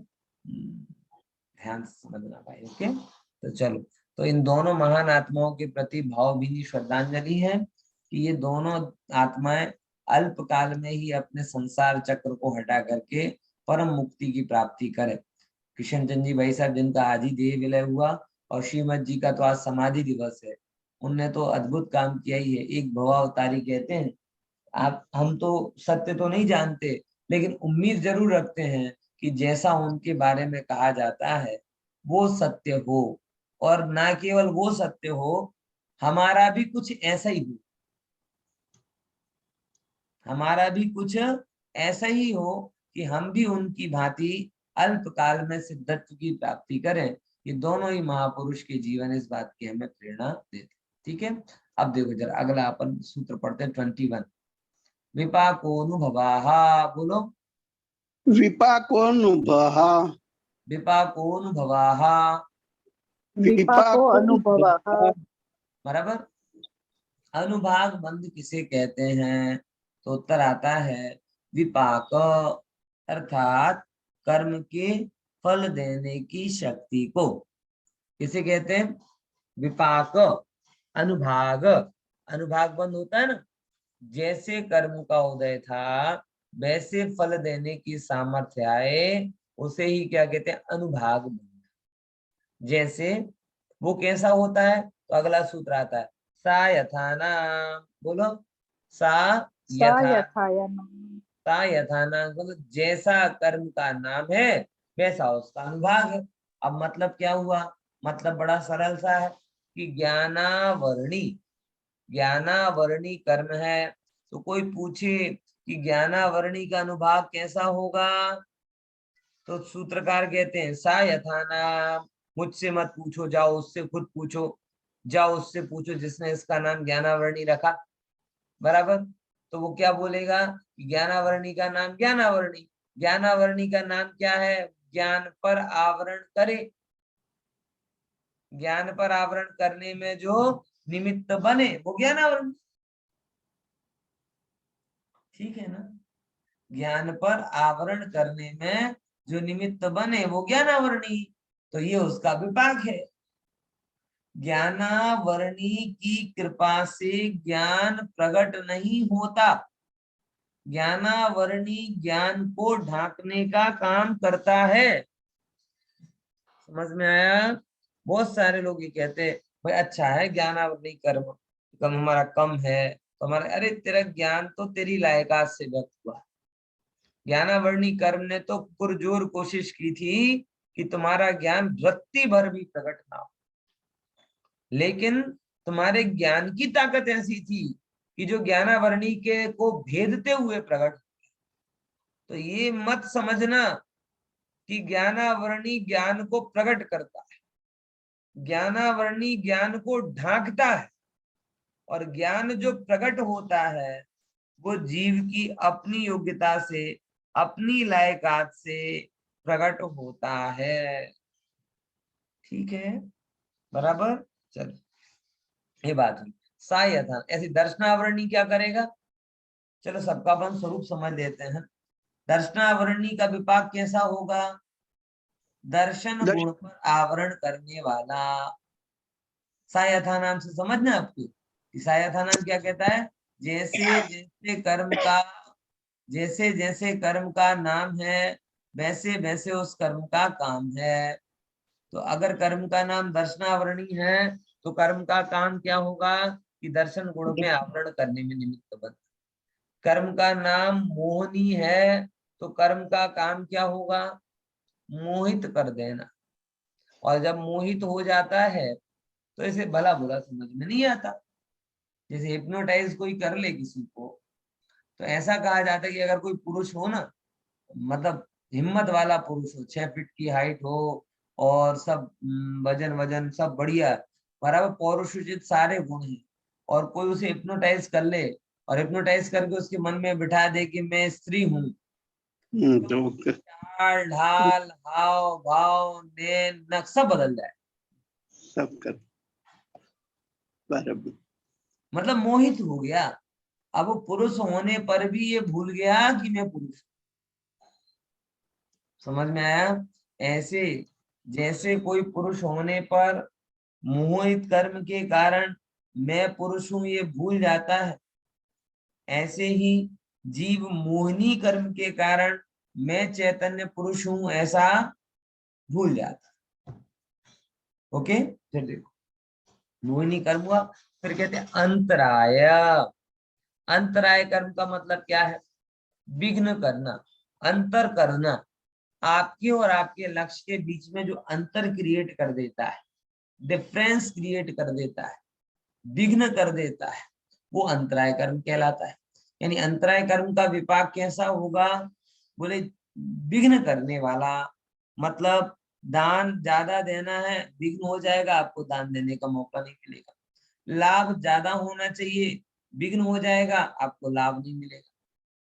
ध्यान से समझना भाई। ओके, तो चलो, तो इन दोनों महान आत्माओं के प्रति भावभीनी श्रद्धांजलि है कि ये दोनों आत्माएं अल्प काल में ही अपने संसार चक्र को हटा करके परम मुक्ति की प्राप्ति करें। किशन चंद जी भाई साहब जिनका आज ही देह विलय हुआ, और श्रीमद जी का तो आज समाधि दिवस है, उनने तो अद्भुत काम किया ही है। एक भवावतारी कहते हैं, आप हम तो सत्य तो नहीं जानते, लेकिन उम्मीद जरूर रखते हैं कि जैसा उनके बारे में कहा जाता है वो सत्य हो, और ना केवल वो सत्य हो, हमारा भी कुछ ऐसा ही हो, हमारा भी कुछ ऐसा ही हो कि हम भी उनकी भांति अल्प काल में सिद्धत्व की प्राप्ति करें। ये दोनों ही महापुरुष के जीवन इस बात की हमें प्रेरणा देते। ठीक है, अब देखो जरा अगला अपन सूत्र पढ़ते हैं 21। विपाकोनुभवाः, बोलो विपाकोऽनुभवः विपाकोनुभवाः, विपाको अनुभवः। बराबर। अनुभाग बंध किसे कहते हैं? तो उत्तर आता है विपाक, अर्थात कर्म के फल देने की शक्ति को किसे कहते हैं? विपाक। अनुभाग, अनुभाग बंध होता है ना, जैसे कर्म का उदय था वैसे फल देने की सामर्थ्य आए, उसे ही क्या कहते हैं? अनुभाग बंध। जैसे वो कैसा होता है? तो अगला सूत्र आता है सा यथाना, बोलो सा सा यथा, यथायनम्। सा यथाना मतलब जैसा कर्म का नाम है वैसा उसका अनुभाग है। अब मतलब क्या हुआ? मतलब बड़ा सरल सा है कि ज्ञानावरणी, ज्ञानावरणी कर्म है, तो कोई पूछे कि ज्ञानावरणी का अनुभाग कैसा होगा, तो सूत्रकार कहते हैं सा यथाना, मुझसे मत पूछो, जाओ उससे खुद पूछो, जाओ उससे पूछो जिसने इसका नाम ज्ञानावरणी रखा, बराबर। तो वो क्या बोलेगा कि ज्ञानावरणी का नाम ज्ञानावरणी, ज्ञानावरणी का नाम क्या है? ज्ञान पर आवरण करे, ज्ञान पर आवरण करने में जो निमित्त बने वो ज्ञानावरणी। ठीक है ना, ज्ञान पर आवरण करने में जो निमित्त बने वो ज्ञानावरणी, तो ये उसका विपाक है। ज्ञानावरणी की कृपा से ज्ञान प्रकट नहीं होता, ज्ञानावरणी ज्ञान को ढांकने का काम करता है। समझ में आया? बहुत सारे लोग ये कहते हैं भाई अच्छा है ज्ञानावरणी कर्म, कम हमारा कम है तो हमारा, अरे तेरा ज्ञान तो तेरी लायकात से व्यक्त हुआ, ज्ञानावरणी कर्म ने तो पुरजोर कोशिश की थी कि तुम्हारा ज्ञान रत्ती भर भी प्रकट ना हो, लेकिन तुम्हारे ज्ञान की ताकत ऐसी थी कि जो ज्ञानावरणी के को भेदते हुए प्रकट। तो ये मत समझना कि ज्ञानावरणी ज्ञान को प्रकट करता है, ज्ञानावरणी ज्ञान को ढांकता है, और ज्ञान जो प्रकट होता है वो जीव की अपनी योग्यता से, अपनी लायकात से प्रकट होता है। ठीक है, बराबर। चलो ये बात हुई सा यथा। ऐसी दर्शनावरणी क्या करेगा? चलो सबका अपन स्वरूप समझ लेते हैं। दर्शनावरणी का विपाक कैसा होगा? दर्शन गुण पर आवरण करने वाला। सा यथा नाम से समझना आपको कि सा यथा नाम क्या कहता है? जैसे जैसे कर्म का, जैसे जैसे कर्म का नाम है वैसे वैसे उस कर्म का काम है। तो अगर कर्म का नाम दर्शनावरणी है तो कर्म का काम क्या होगा कि दर्शन गुण में आवरण करने में निमित्त बन। कर्म का नाम मोहनी है तो कर्म का काम क्या होगा? मोहित कर देना। और जब मोहित हो जाता है तो इसे भला बुरा समझ में नहीं आता। जैसे हिप्नोटाइज कोई कर ले किसी को तो ऐसा कहा जाता है कि अगर कोई पुरुष हो ना, मतलब हिम्मत वाला पुरुष हो, 6 फीट की हाइट हो और सब वजन वजन सब बढ़िया, बराबर पौरुषोचित सारे गुण हैं, और कोई उसे हिप्नोटाइज कर ले और हिप्नोटाइज करके उसके मन में बिठा दे कि मैं स्त्री हूँ, तो चाल ढाल हाव भाव नैन नक सब बदल जाए, सब कर बराबर। मतलब मोहित हो गया। अब वो पुरुष होने पर भी ये भूल गया कि मैं पुरुष हूं। समझ में आया? ऐसे जैसे कोई पुरुष होने पर मोहित कर्म के कारण मैं पुरुष हूं ये भूल जाता है, ऐसे ही जीव मोहिनी कर्म के कारण मैं चैतन्य पुरुष हूं ऐसा भूल जाता है। ओके, फिर देखो मोहिनी कर्म हुआ, फिर कहते हैं अंतराय। अंतराय कर्म का मतलब क्या है? विघ्न करना, अंतर करना, आपके और आपके लक्ष्य के बीच में जो अंतर क्रिएट कर देता है, डिफरेंस क्रिएट कर देता है, विघ्न कर देता है, वो अंतराय कर्म कहलाता है। यानी अंतराय कर्म का विपाक कैसा होगा? बोले विघ्न करने वाला, मतलब दान ज्यादा देना है, विघ्न हो जाएगा, आपको दान देने का मौका नहीं मिलेगा। लाभ ज्यादा होना चाहिए, विघ्न हो जाएगा, आपको लाभ नहीं मिलेगा।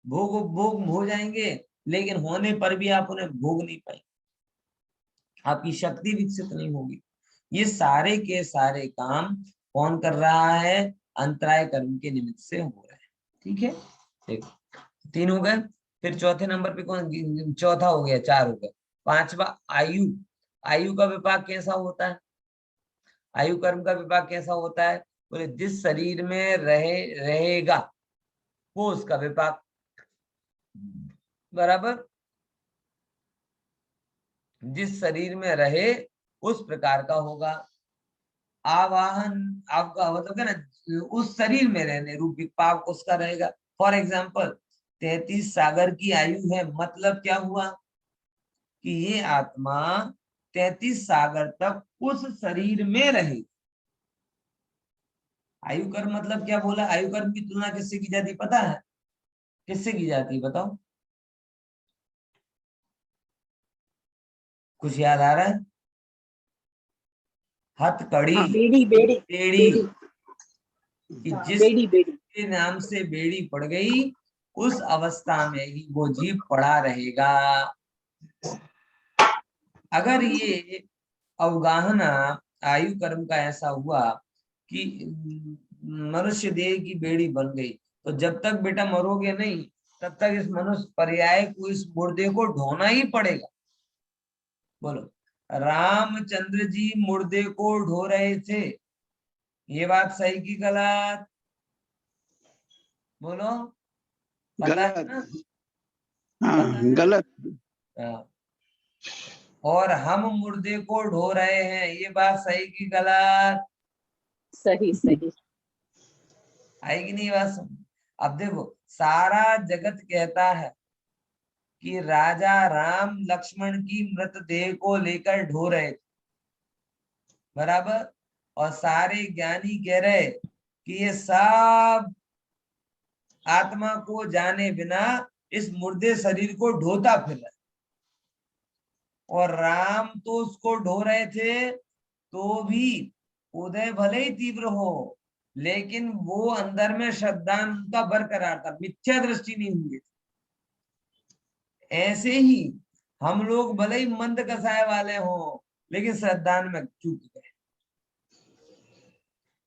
भोग भोग हो जाएंगे, लेकिन होने पर भी आप उन्हें भोग नहीं पाएंगे, आपकी शक्ति विकसित नहीं होगी। ये सारे के सारे काम कौन कर रहा है? अंतराय कर्म के निमित्त से हो रहे हैं। ठीक है, देखो 3 हो गए। फिर चौथे नंबर पे कौन? चौथा हो गया, 4 हो गए। 5वां आयु। आयु का विपाक कैसा होता है? आयु कर्म का विपाक कैसा होता है? बोले जिस शरीर में रहेगा वो उसका विपाक, बराबर जिस शरीर में रहे उस प्रकार का होगा। आवाहन आपका मतलब क्या ना, उस शरीर में रहने रूप विपाक उसका रहेगा। फॉर एग्जाम्पल 33 सागर की आयु है, मतलब क्या हुआ कि ये आत्मा 33 सागर तक उस शरीर में रहे। आयु कर्म मतलब क्या बोला? आयु कर्म की तुलना किससे की जाती पता है? किससे की जाती है बताओ, कुछ याद आ रहा है? हथकड़ी, हाँ बेड़ी बेड़ी बेड़ी, बेड़ी कि हाँ, जिस बेड़ी बेड़ी के नाम से बेड़ी पड़ गई उस अवस्था में ही वो जीव पड़ा रहेगा। अगर ये अवगाहना आयु कर्म का ऐसा हुआ कि मनुष्य देह की बेड़ी बन गई, तो जब तक बेटा मरोगे नहीं तब तक इस मनुष्य पर्याय को, इस मुर्दे को ढोना ही पड़ेगा। बोलो, रामचंद्र जी मुर्दे को ढो रहे थे, ये बात सही की गलत? बोलो, पता है गलत। ना? पता हाँ है ना? गलत। हाँ। और हम मुर्दे को ढो रहे हैं, ये बात सही की गलत? सही सही आएगी नहीं बात समझ? अब देखो सारा जगत कहता है कि राजा राम लक्ष्मण की मृतदेह को लेकर ढो रहे थे, बराबर, और सारे ज्ञानी कह रहे कि ये सब आत्मा को जाने बिना इस मुर्दे शरीर को ढोता फिर रहा है। और राम तो उसको ढो रहे थे तो भी उदय भले ही तीव्र हो, लेकिन वो अंदर में श्रद्धा उनका बरकरार था, मिथ्या दृष्टि नहीं हुई। ऐसे ही हम लोग भले ही मंद कसाय वाले हों, लेकिन श्रद्धा में चूक गए।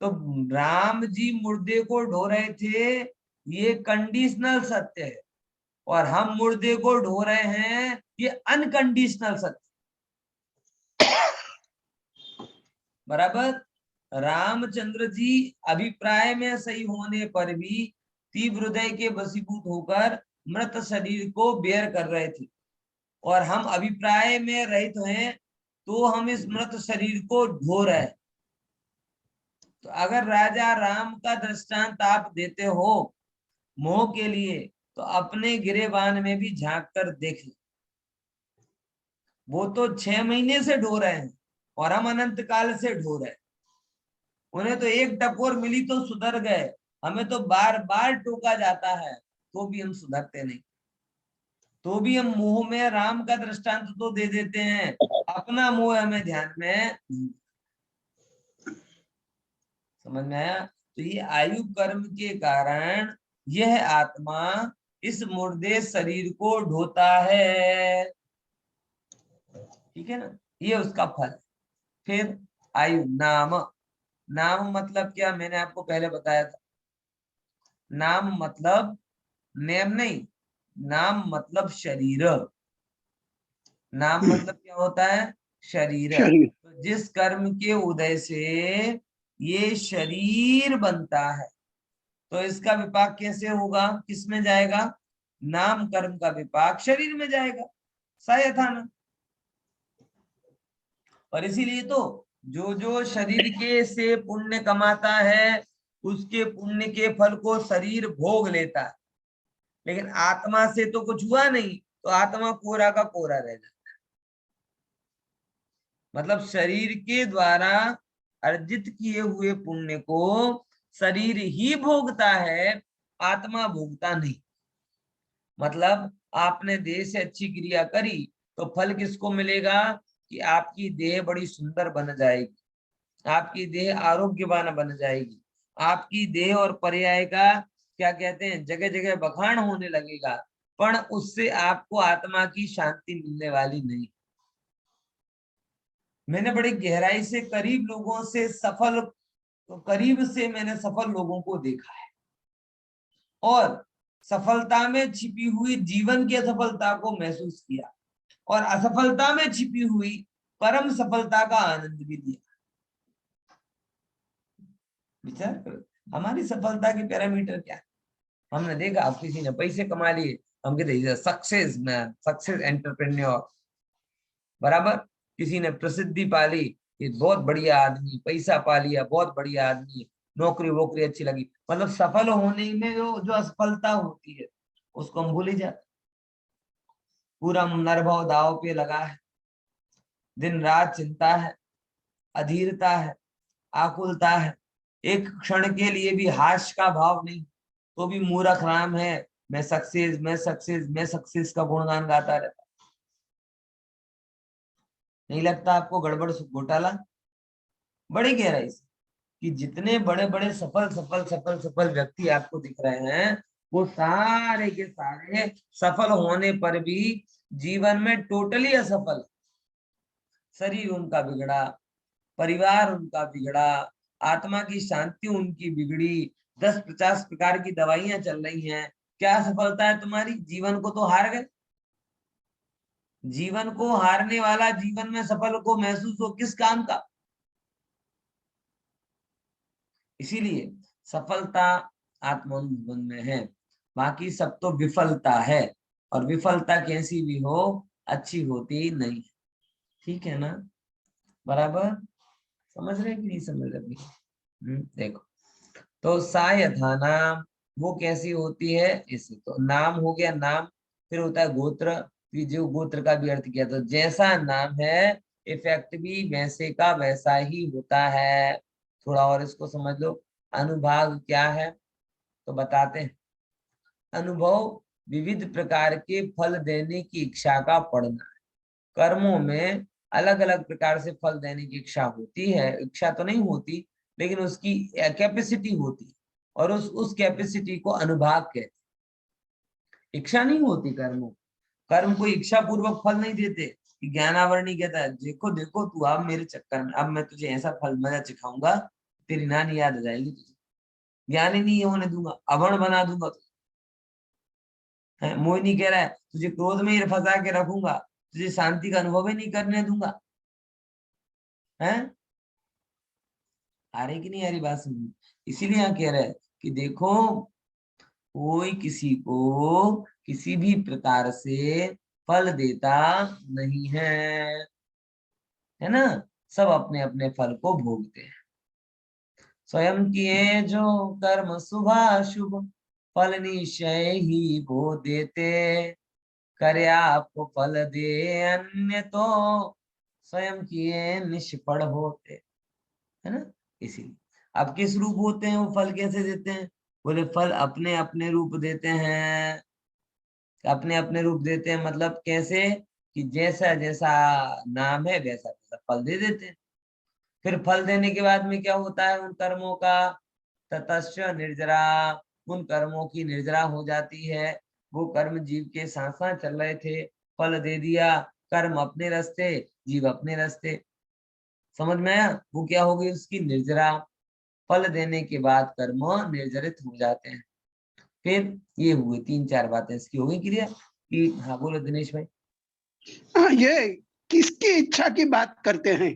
तो राम जी मुर्दे को ढो रहे थे, ये कंडीशनल सत्य है, और हम मुर्दे को ढो रहे हैं, ये अनकंडीशनल सत्य। बराबर। रामचंद्र जी अभिप्राय में सही होने पर भी तीव्र हृदय के वशीभूत होकर मृत शरीर को बेयर कर रहे थे, और हम अभिप्राय में रहित हैं तो हम इस मृत शरीर को ढो रहे हैं। तो अगर राजा राम का दृष्टांत आप देते हो मोह के लिए, तो अपने गिरेबान में भी झांक कर देख ले। वो तो 6 महीने से ढो रहे हैं और हम अनंत काल से ढो रहे हैं। उन्हें तो एक टकोर मिली तो सुधर गए, हमें तो बार बार टोका जाता है तो भी हम सुधरते नहीं, तो भी हम मोह में राम का दृष्टांत तो दे देते हैं, अपना मोह हमें ध्यान में। समझ में आया? तो ये आयु कर्म के कारण यह आत्मा इस मुर्दे शरीर को ढोता है, ठीक है ना, ये उसका फल। फिर आयु नाम, नाम मतलब क्या, मैंने आपको पहले बताया था। नाम मतलब नेम नहीं, नाम मतलब शरीर। नाम मतलब क्या होता है? शरीर। शरीर। तो जिस कर्म के उदय से ये शरीर बनता है, तो इसका विपाक कैसे होगा, किस में जाएगा? नाम कर्म का विपाक शरीर में जाएगा, सायथाना। और इसीलिए तो जो जो शरीर के से पुण्य कमाता है, उसके पुण्य के फल को शरीर भोग लेता है, लेकिन आत्मा से तो कुछ हुआ नहीं, तो आत्मा कोरा का कोरा रह जाता है। मतलब शरीर के द्वारा अर्जित किए हुए पुण्य को शरीर ही भोगता है, आत्मा भोगता नहीं। मतलब आपने देह से अच्छी क्रिया करी तो फल किसको मिलेगा? कि आपकी देह बड़ी सुंदर बन जाएगी, आपकी देह आरोग्यवान बन जाएगी, आपकी देह और पर्याय का क्या कहते हैं, जगह जगह बखान होने लगेगा, पर उससे आपको आत्मा की शांति मिलने वाली नहीं। मैंने बड़ी गहराई से करीब लोगों से सफल, तो करीब से मैंने सफल लोगों को देखा है, और सफलता में छिपी हुई जीवन की असफलता को महसूस किया, और असफलता में छिपी हुई परम सफलता का आनंद भी लिया। विचार करो, हमारी सफलता की पैरामीटर क्या है? हमने देखा, अब किसी ने पैसे कमा लिए, हम कहते सक्सेस मैन, सक्सेस एंटरप्रेन्योर, बराबर। किसी ने प्रसिद्धि पा ली, ये बहुत बढ़िया आदमी, पैसा पा लिया, बहुत बढ़िया आदमी, नौकरी वोकरी अच्छी लगी। मतलब सफल होने में जो असफलता होती है उसको हम भूल ही जाते। पूरा नरभव दाव पे लगा है, दिन रात चिंता है, अधीरता है, आकुलता है, एक क्षण के लिए भी हास्य का भाव नहीं, तो भी मूर्ख राम है, मैं सक्सेस, मैं सक्सेस, मैं सक्सेस का गुणगान गाता रहता। नहीं लगता आपको गड़बड़ घोटाला? बड़ी गहराई से कि जितने बड़े बड़े सफल सफल सफल सफल व्यक्ति आपको दिख रहे हैं, वो सारे के सारे सफल होने पर भी जीवन में टोटली असफल। शरीर उनका बिगड़ा, परिवार उनका बिगड़ा, आत्मा की शांति उनकी बिगड़ी, 10-50 प्रकार की दवाइयां चल रही हैं। क्या सफलता है तुम्हारी? जीवन को तो हार गए। जीवन को हारने वाला जीवन में सफल को महसूस हो किस काम का? इसीलिए सफलता आत्मानुभव में है, बाकी सब तो विफलता है, और विफलता कैसी भी हो अच्छी होती नहीं। ठीक है ना? बराबर समझ रहे कि नहीं समझ रहे? देखो, तो सायथा नाम वो कैसी होती है? इसे तो नाम हो गया नाम, फिर होता है गोत्र। जो गोत्र का भी अर्थ किया, तो जैसा नाम है इफेक्ट भी वैसे का वैसा ही होता है। थोड़ा और इसको समझ लो। अनुभाग क्या है तो बताते हैं। अनुभव विविध प्रकार के फल देने की इच्छा का पढ़ना। कर्मों में अलग अलग प्रकार से फल देने की इच्छा होती है, इच्छा तो नहीं होती, लेकिन उसकी कैपेसिटी होती, और उस कैपेसिटी को अनुभाग कहते हैं। इच्छा नहीं होती कर्मों, कर्म कोई इच्छा पूर्वक फल नहीं देते। ज्ञानावरणी कहता है, देखो देखो तू अब मेरे चक्कर में, अब मैं तुझे ऐसा फल मजा चिखाऊंगा, तेरी नानी याद आ जाएगी तुझे, ज्ञान ही नहीं होने दूंगा, अवर्ण बना दूंगा तुझे। मोहिनी कह रहा है, तुझे क्रोध में ही फंसा के रखूंगा, तुझे शांति का अनुभव ही नहीं करने दूंगा। है आ रही कि नहीं आ रही बात समझ? इसीलिए यहाँ कह रहे हैं कि देखो, कोई किसी को किसी भी प्रकार से फल देता नहीं है ना, सब अपने अपने फल को भोगते हैं। स्वयं किए जो कर्म शुभ शुभ, फल निश्चय ही वो देते, करे आपको फल दे अन्य तो स्वयं किए निष्फल होते, है ना। इसीलिए अब किस रूप होते हैं वो, फल कैसे देते हैं? बोले फल अपने अपने रूप देते हैं। अपने अपने रूप देते हैं मतलब कैसे, कि जैसा जैसा नाम है वैसा वैसा फल दे देते हैं। फिर फल देने के बाद में क्या होता है उन कर्मों का, ततश्च निर्जरा, उन कर्मों की निर्जरा हो जाती है। वो कर्म जीव के साथ साथ चल रहे थे, फल दे दिया, कर्म अपने रास्ते, जीव अपने रास्ते, समझ में आया। वो क्या हो गई उसकी निर्जरा, फल देने के बाद कर्म निर्जरित हो जाते हैं। फिर ये हुए 3-4 बातें इसकी हो गई क्लियर कि। हाँ बोलो दिनेश भाई। हाँ, ये किसकी इच्छा की बात करते हैं?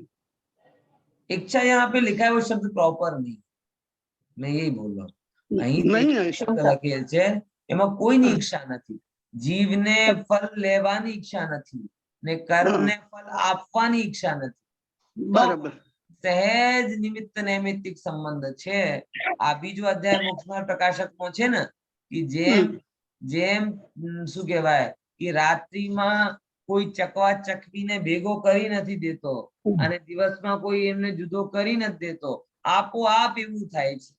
इच्छा यहाँ पे लिखा है वो शब्द प्रॉपर नहीं, मैं यही बोल रहा हूँ। અહીં તો नहीं એક है। શબ્દ લખેલ છે, એમાં કોઈની ઈચ્છા નથી, જીવને ફલ લેવાની ઈચ્છા નથી ને કર્મને ફલ આપવાની ઈચ્છા નથી, તો बराबर। સહેજ નિમિત્ત નૈમિત્તિક સંબંધ છે। આ બીજો અધ્યાય મોક્ષના પ્રકાશકમાં છે ને, કે જેમ જેમ શું કહેવાય કે રાત્રિમાં કોઈ ચકવા ચકવીને ભેગો કરી નથી દેતો અને દિવસમાં કોઈ એમને જુદો કરી નથી દેતો, આપોઆપ એવું થાય છે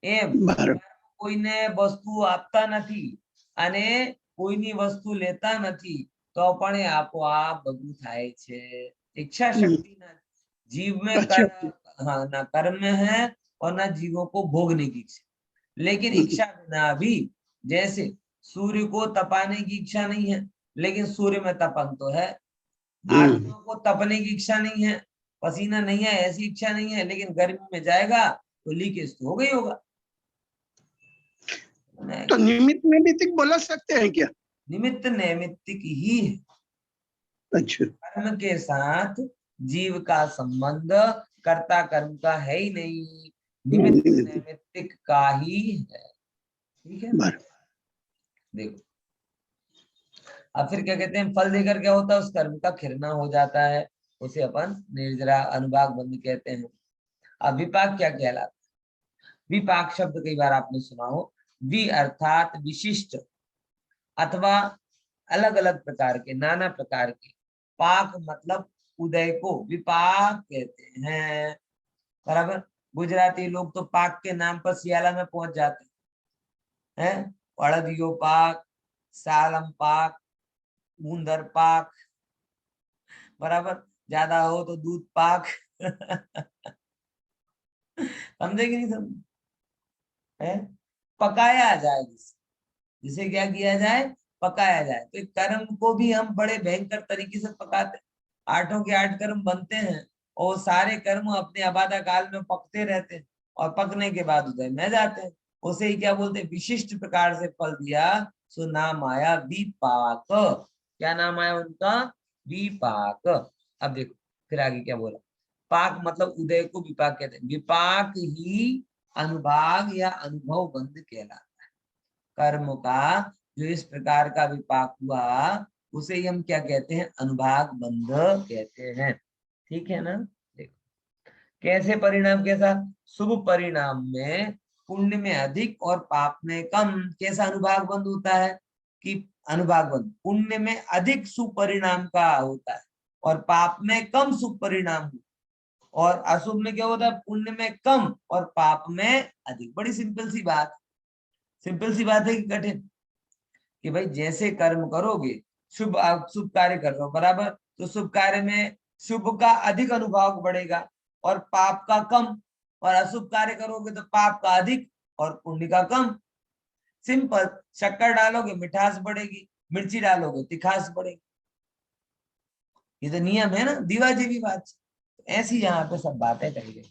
એમ बराबर। કોઈને વસ્તુ આપતા નથી અને કોઈની વસ્તુ લેતા નથી તો પણ એ આપોઆપ બધું થાય છે। इच्छा शक्ति ना जीव में अच्छा। हाँ ना कर्म में है और ना जीवों को भोगने की इच्छा, लेकिन इच्छा बिना भी, जैसे सूर्य को तपाने की इच्छा नहीं है लेकिन सूर्य में तपन तो है, आदमियों को तपने की इच्छा नहीं है, पसीना नहीं है ऐसी इच्छा नहीं है, लेकिन गर्मी में जाएगा तो लीकेज तो हो गई होगा। तो निमित्त नैमित्तिक बोला सकते हैं क्या? निमित्त नैमित्तिक ही है, अच्छा। कर्म के साथ जीव का संबंध कर्ता कर्म का है ही नहीं, निमित्त नैमित्तिक का ही है। ठीक है बराबर। देखो, अब फिर क्या कहते हैं, फल देकर क्या होता है उस कर्म का खिरना हो जाता है, उसे अपन निर्जरा अनुभाग बंद कहते हैं। अब विपाक क्या कहलाता है, विपाक शब्द कई बार आपने सुना हो, वि अर्थात विशिष्ट अथवा अलग अलग प्रकार के, नाना प्रकार के, पाक मतलब उदय को विपाक कहते हैं, बराबर। गुजराती लोग तो पाक के नाम पर सियाला में पहुंच जाते हैं, अड़दियो पाक, सालम पाक, ऊंदर पाक, बराबर, ज्यादा हो तो दूध पाक समझे कि नहीं समझे? पकाया जाए जिसे क्या किया जाए, पकाया जाए। तो कर्म को भी हम बड़े भयंकर तरीके से पकाते, 8 के 8 कर्म बनते हैं और सारे कर्म अपने आबादा काल में पकते रहते हैं और पकने के बाद उदय में जाते हैं। उसे ही क्या बोलते हैं, विशिष्ट प्रकार से फल दिया सो नाम आया विपाक। क्या नाम आया उनका, विपाक। अब देखो फिर आगे क्या बोला, पाक मतलब उदय को विपाक कहते हैं, विपाक ही अनुभाग या अनुभव बंध कहलाता है। कर्म का जो इस प्रकार का विपाक हुआ उसे ही हम क्या कहते हैं, अनुभाग बंध कहते हैं। ठीक है ना। देखो कैसे परिणाम, कैसा शुभ परिणाम में पुण्य में अधिक और पाप में कम, कैसा अनुभाग बंध होता है कि अनुभाग बंध पुण्य में अधिक शुभ परिणाम का होता है और पाप में कम शुभ परिणाम, और अशुभ में क्या होता है, पुण्य में कम और पाप में अधिक। बड़ी सिंपल सी बात, सिंपल सी बात है कि कठिन, कि भाई जैसे कर्म करोगे, शुभ शुभ कार्य कर रहे हो बराबर, तो शुभ कार्य में शुभ का अधिक अनुभाग बढ़ेगा और पाप का कम, और अशुभ कार्य करोगे तो पाप का अधिक और पुण्य का कम। सिंपल, शक्कर डालोगे मिठास बढ़ेगी, मिर्ची डालोगे तिखास बढ़ेगी, ये तो नियम है ना, दीवा जी बात। ऐसी यहाँ पे सब बातें कही गई।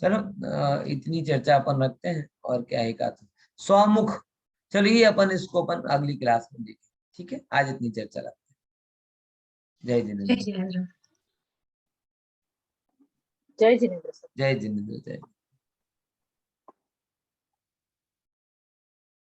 चलो इतनी चर्चा अपन रखते हैं, और क्या है का स्वमुख, चलिए अपन इसको अपन अगली क्लास में देखें। ठीक है, आज इतनी चर्चा रखते हैं। जय जिनेन्द्र। जय जिनेन्द्र। जय जिनेन्द्र सर। जय जिनेन्द्र। जय।